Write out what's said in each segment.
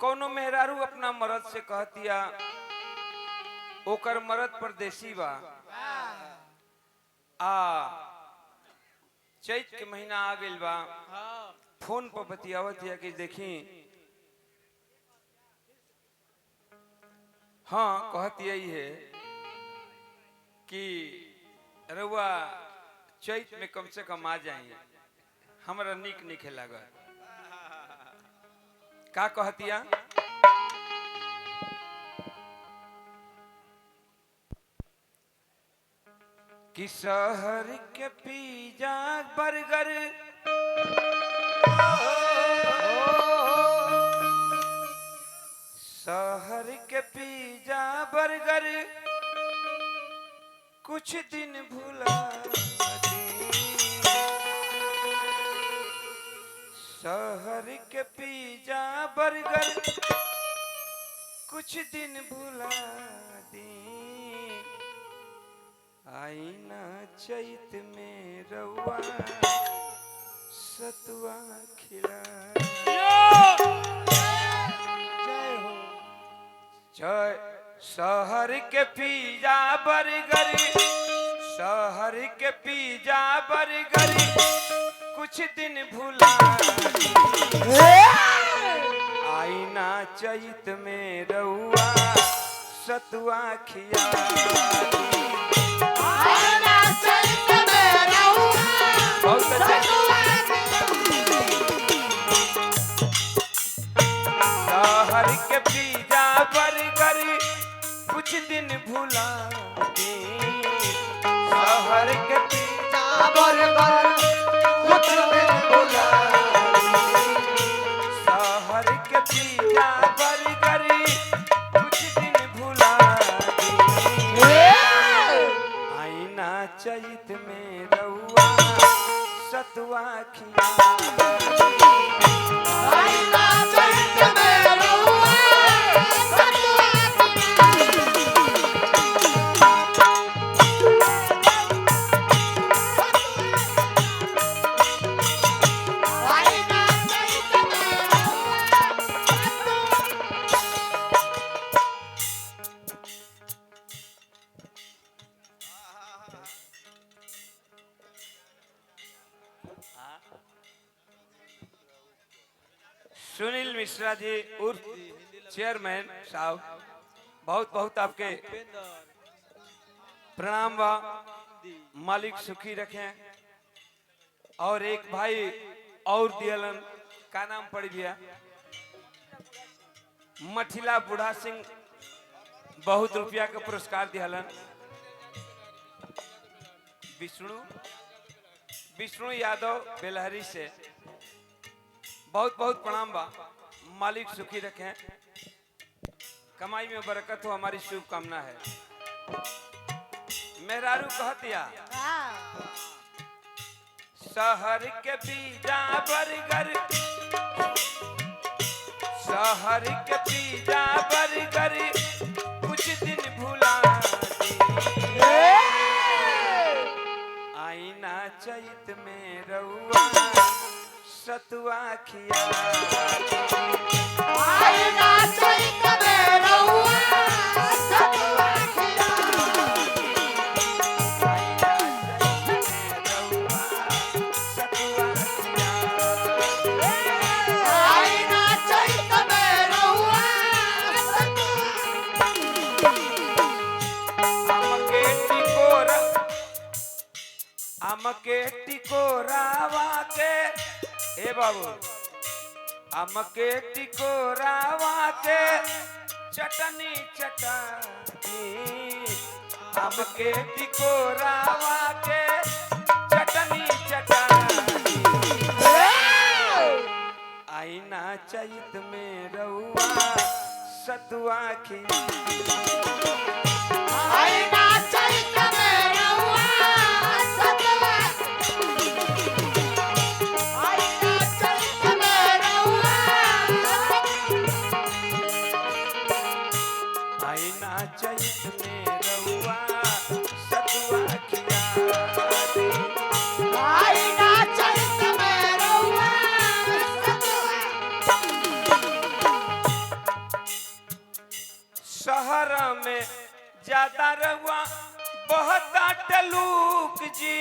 कोनो मेहरारू अपना मर्द से कहतिया ओकर मर्द परदेसी बा आ चैत के महीना आ गइल बा फोन पर बतियावत है कि देखी हाँ कहती यही है कि रउआ चैत में कम से कम आ जाइए हमारा निक निके लगा का कहतिया कि शहर के पिज्जा बर्गर शहर के पिज्जा बर्गर कुछ दिन भुला शहर के पिज्जा बर्गर कुछ दिन भुला दी आईना चैत में रउआ सतुआ खिला जय शहर के पिज्जा बर्गर शहर के पिज्जा बर्गर कुछ दिन भुला आईना चैत में रउआ सतुआ खिया बहुत शहर के पिज्जा बर्गर कुछ दिन भुला शहर के पिज्जा बर्गर कुछ दिन भुला शहर के पिज्जा बर्गर कुछ दिन भुला आईना चैत में रउआ सतुआ खिया आईना चैत में रउआ सुनील मिश्रा जी उर्फ चेयरमैन साहब बहुत बहुत आपके प्रणाम बा मालिक सुखी रखें और एक भाई और दियलन का नाम पड़ गया मठिला बुढ़ा सिंह बहुत रुपया का पुरस्कार दियलन विष्णु यादव बेलहरी से बहुत बहुत प्रणाम बा मालिक सुखी रखें कमाई में बरकत हो हमारी शुभकामना है मेहरारू कहतिया शहर के पिज्जा बर्गर शहर के पिज्जा बर्गर कुछ दिन भुला आईना चैत में रउआ सतुआ खिया आईना चैत में रउआ सतुआ खिया आईना चैत में रउआ सतुआ खिया आईना चैत में रउआ हमके टिकोरावा के हे बाबू हमके टिकोरावा के चटनी चटानी हमके टिकोरावा के चटनी चटानी आईना चैत में रउआ सतुआ खिया आईना चैत में रउआ सतुआ आईना चैत में रउआ सतुआ खिया आईना चैत में रउआ सतुआ ज्यादा रहुआ बहुत टलूक जी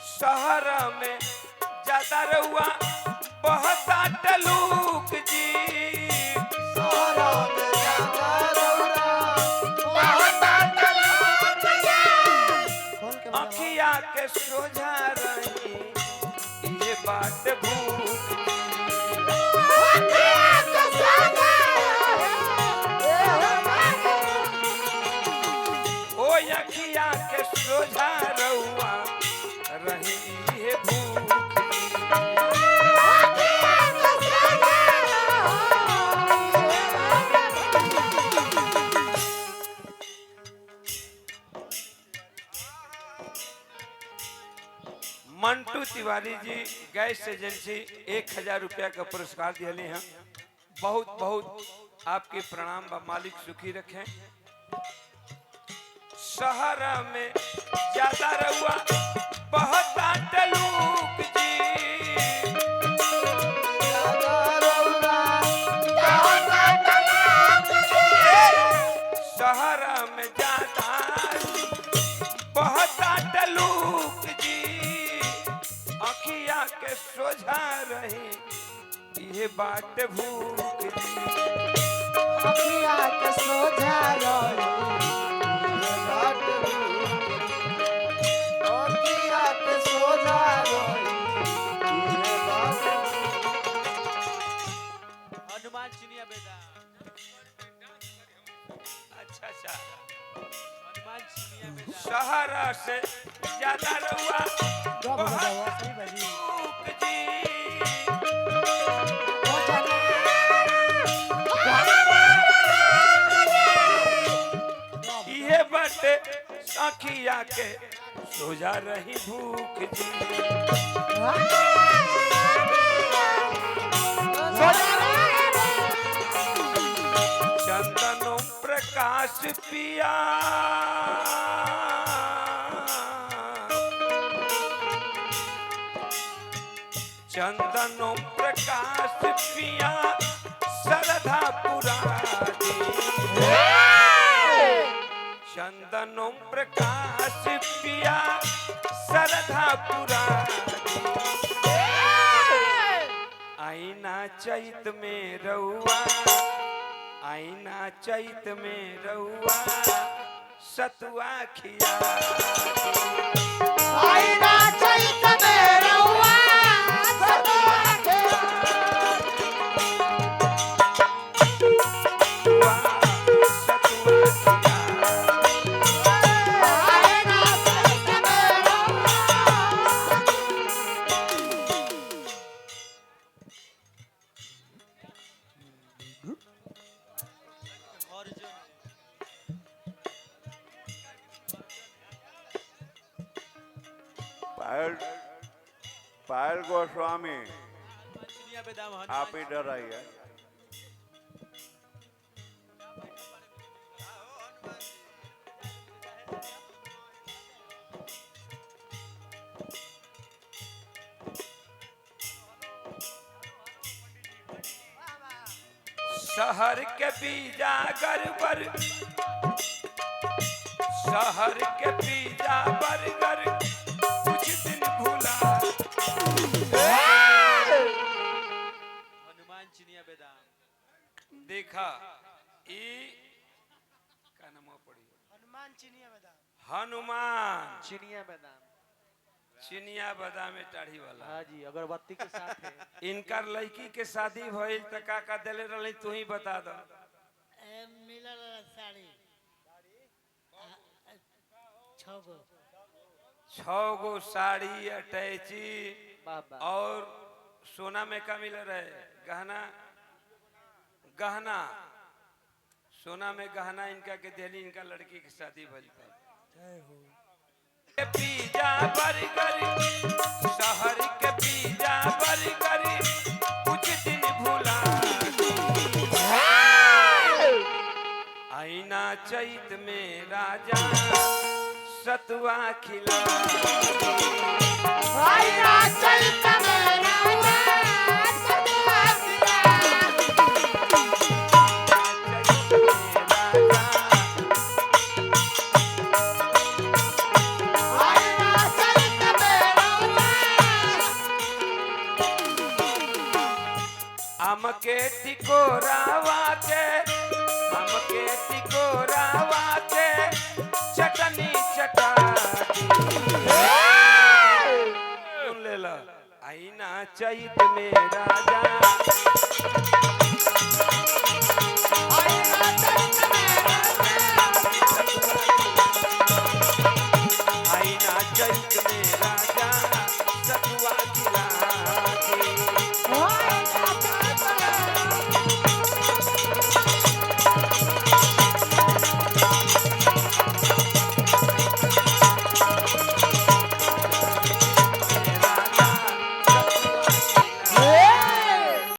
शहर में ज्यादा रहुआ बहुत टलूक जी अखिया के सोझा रही ये बात भूख ओ अखिया के सोझा रहुआ रही ये भूख मंटू तिवारी जी गैस एजेंसी 1000 रुपया का पुरस्कार दिले हैं बहुत बहुत आपके प्रणाम बा मालिक सुखी रखें शहर में ज्यादा रहुआ बहुत टलूक जी शहर में ज्यादा बहुत टलूक जी अखिया के सोझा रही ये बात भूख जी अखिया के सोझा रही ये बात भूख अखिया के सोझा रही ये बात हनुमान चिनिया बेटा अच्छा अच्छा हनुमान चिनिया बेटा शहर से ज्यादा रहुआ सही बाजी भूख जी ये बटे अखिया के सोजा रही भूख जी चंदनों प्रकाश पिया चंदनों प्रकाश पिया सरधा पुरानी चंदनों प्रकाश पिया सरधा पुरानी आईना चैत में रहुआ आईना चैत में रहुआ सतुआ खिया आईना चैत में रहुआ सतुआ पायल गोस्वामी चिनिया बेटा आप इधर आइए शहर के बीजा गरबर शहर के बीजा बरगर कुछ दिन भूला हनुमान चिनिया बेटा देखा ई का नाम पड़ी हनुमान चिनिया बदाम हनुमान चिनिया बेटा चिनिया बादाम में टाढ़ी वाला हाँ जी अगरबत्ती के साथ है इनकर लड़की के शादी भइल त का देले रहले तू ही बता दो मिलल साड़ी 6 गो साड़ी अटैची बाबा और सोना में का मिल रहे गहना गहना सोना में गहना इनका के दिल्ली इनका लड़की की शादी भइल पिज्जा बर्गर शहर के पिज्जा बर्गर कुछ दिन भूला आईना चैत में राजा सतुआ खिला आईना चैत में राजा सतुआ खिला हमके टिकोरावा के चटनी चटा सुन ले ला आई ना चैत में राजा